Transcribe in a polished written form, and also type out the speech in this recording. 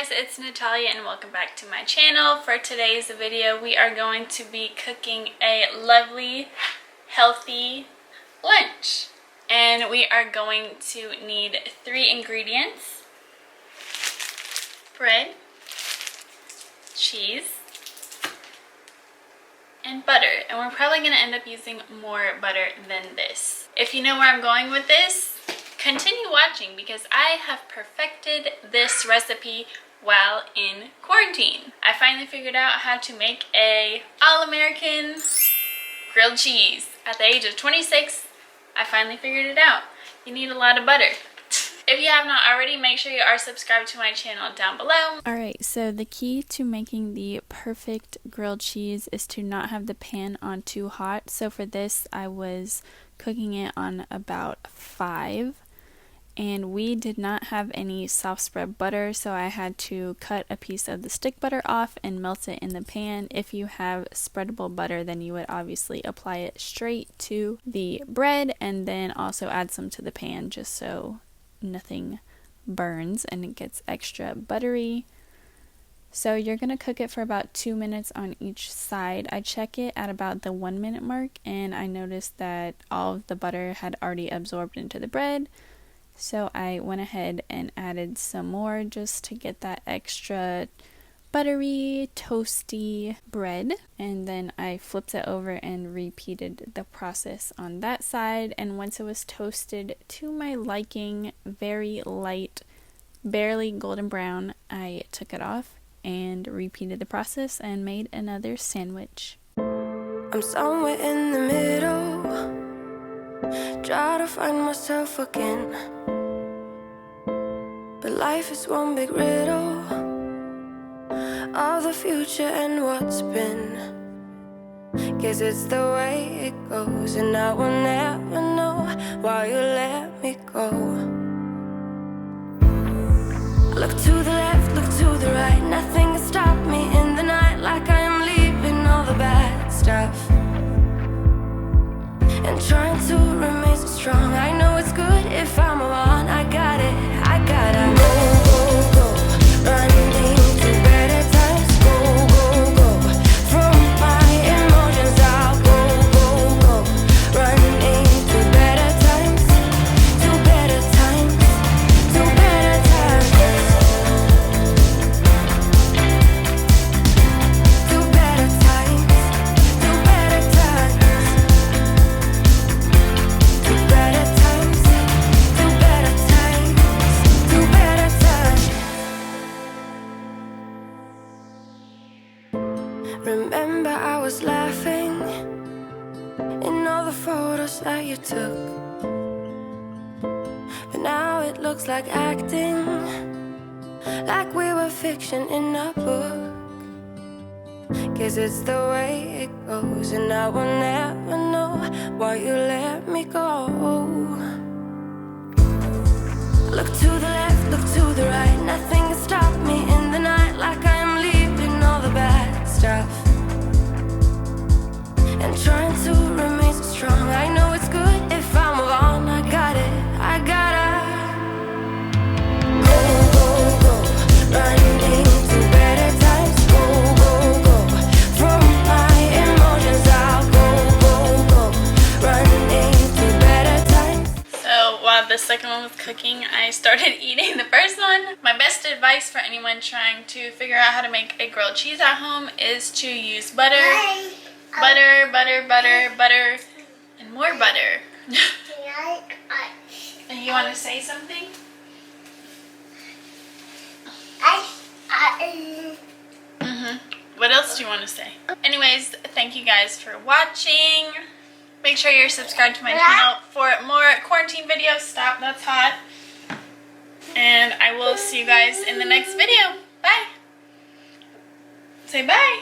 guys, it's Natalia and welcome back to my channel. For today's video, we are going to be cooking a lovely, healthy lunch. And we are going to need 3 ingredients: bread, cheese, and butter. And we're probably going to end up using more butter than this. If you know where I'm going with this, continue watching because I have perfected this recipe while in quarantine. I finally figured out how to make a all-American grilled cheese. At the age of 26, I finally figured it out. You need a lot of butter. If you have not already, make sure you are subscribed to my channel down below. Alright, so the key to making the perfect grilled cheese is to not have the pan on too hot. So for this, I was cooking it on about 5. And we did not have any soft spread butter, so I had to cut a piece of the stick butter off and melt it in the pan. If you have spreadable butter, then you would obviously apply it straight to the bread and then also add some to the pan just so nothing burns and it gets extra buttery. So you're going to cook it for about 2 minutes on each side. I check it at about the 1 minute mark and I noticed that all of the butter had already absorbed into the bread. So I went ahead and added some more just to get that extra buttery, toasty bread. And then I flipped it over and repeated the process on that side. And once it was toasted to my liking, very light, barely golden brown, I took it off and repeated the process and made another sandwich. I'm somewhere in the middle, try to find myself again. But life is one big riddle of the future and what's been. Guess it's the way it goes, and I will never know why you let me go. Look to the left, look to the right, nothing can stop me in the night. Like I am leaving all the bad stuff and trying to remain so strong. I know it's good if I'm alone. I got it, I gotta go, go, go, running to better times. Go, go, go, from my emotions I'll go, go, go, running to better times, to better times, to better times, to better times, to better times. Remember I was laughing in all the photos that you took, but now it looks like acting, like we were fiction in a book. Guess it's the way it goes, and I will never know why you let me go. Look to the left, look to the right, nothing can stop me in the night. Like I am leaving all the bad stuff and trying to remain so strong. I know it's good if I'm alone. I got it, I gotta go, go, go, running to better times. Go, go, go, from my emotions I'll go, go, go, running to better times. So while the second one was cooking, I started eating the first one. My best advice for anyone trying to figure out how to make a grilled cheese at home is to use butter. Butter, butter, butter, butter, and more butter. And you want to say something? What else do you want to say? Anyways, thank you guys for watching. Make sure you're subscribed to my channel for more quarantine videos. Stop, that's hot. And I will see you guys in the next video. Bye. Say bye.